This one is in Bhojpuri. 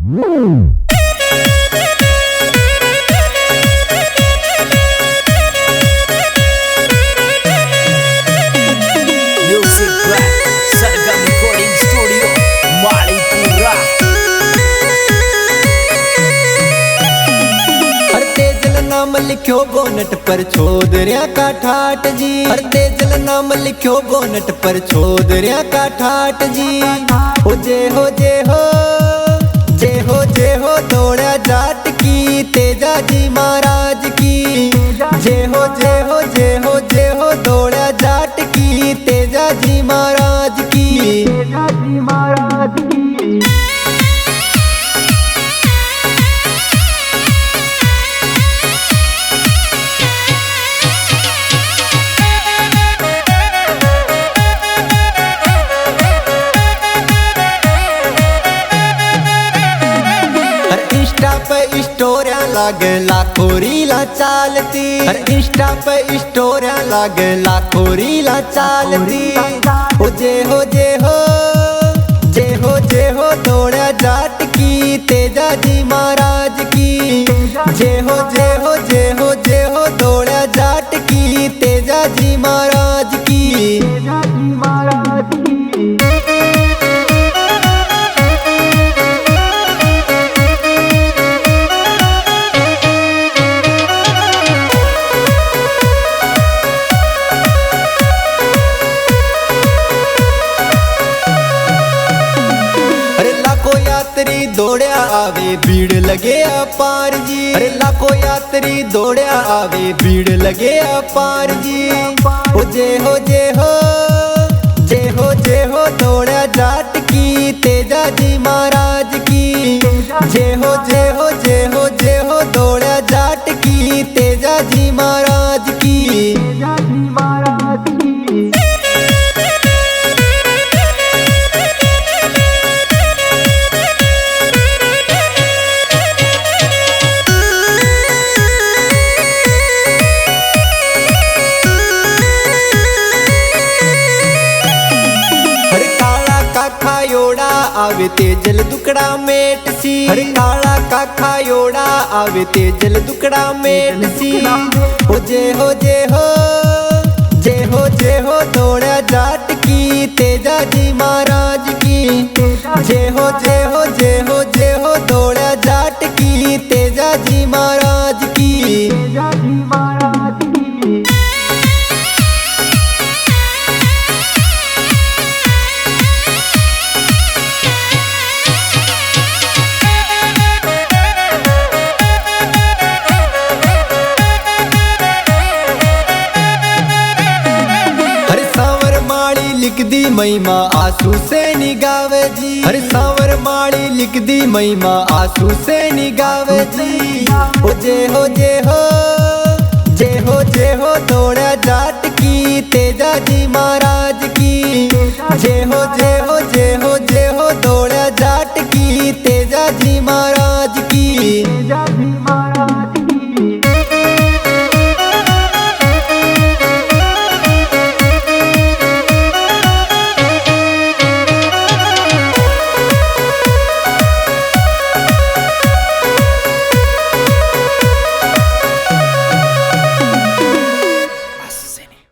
सरगम रिकॉर्डिंग स्टूडियो मालीपुरा। हर तेजल नाम लिखो बोनट पर छोदरिया का ठाट जी। हर तेजल नाम लिखो बोनट पर छोदरिया का ठाट जी। हो जे हो जे हो जे हो जे हो दौड़ा जाट की तेजा जी महाराज की। जे हो जे हो जे हो जे हो दौड़ा जाट की तेजा जी महाराज की। तेजा जी महाराज की। इंस्टा पे स्टोरिया लागे लाखों रीला चालती। हर इंस्टा पे स्टोरिया लागे लाखों रीला चालती। हो जे हो जे हो जे हो जे हो दौड़ा जाट की तेजा जी महाराज की। जे हो जे हो जे हो जे हो दौड़ा जाट की तेजा जी महाराज की। तेजा जी महाराज की। यात्री दौड़या आवे भीड़ लगे अपार जी। अरे लाखों यात्री दौड़या आवे भीड़ लगे अपार जी। हो जे हो जे हो जे हो जे हो दौड़ा जाट की तेजा जी महाराज की। जे हो जे हो जे हो जे हो दौड़ा जाट की तेजा जी महाराज की। तेजा जी महाराज की। खायोड़ा आवे तेजल दुकड़ा मेट सी। हरे काला का खायोड़ा आवे तेजल दुकड़ा मेट सी। हो जे हो जे हो जे हो जे हो दौड़ा जाट की तेजा जी महाराज की। जे हो जे हो जे हो जे हो दौड़ा जाट की तेजा जी महाराज की। तेजा जी महाराज की। लिख दी महिमा आंसू से निगावे जी। हरे सांवर माड़ी लिख दी महिमा आंसू से निगावे जी। हो जे हो जे हो जे हो जे हो दौड़ा जाट की तेजा जी महाराज की। जे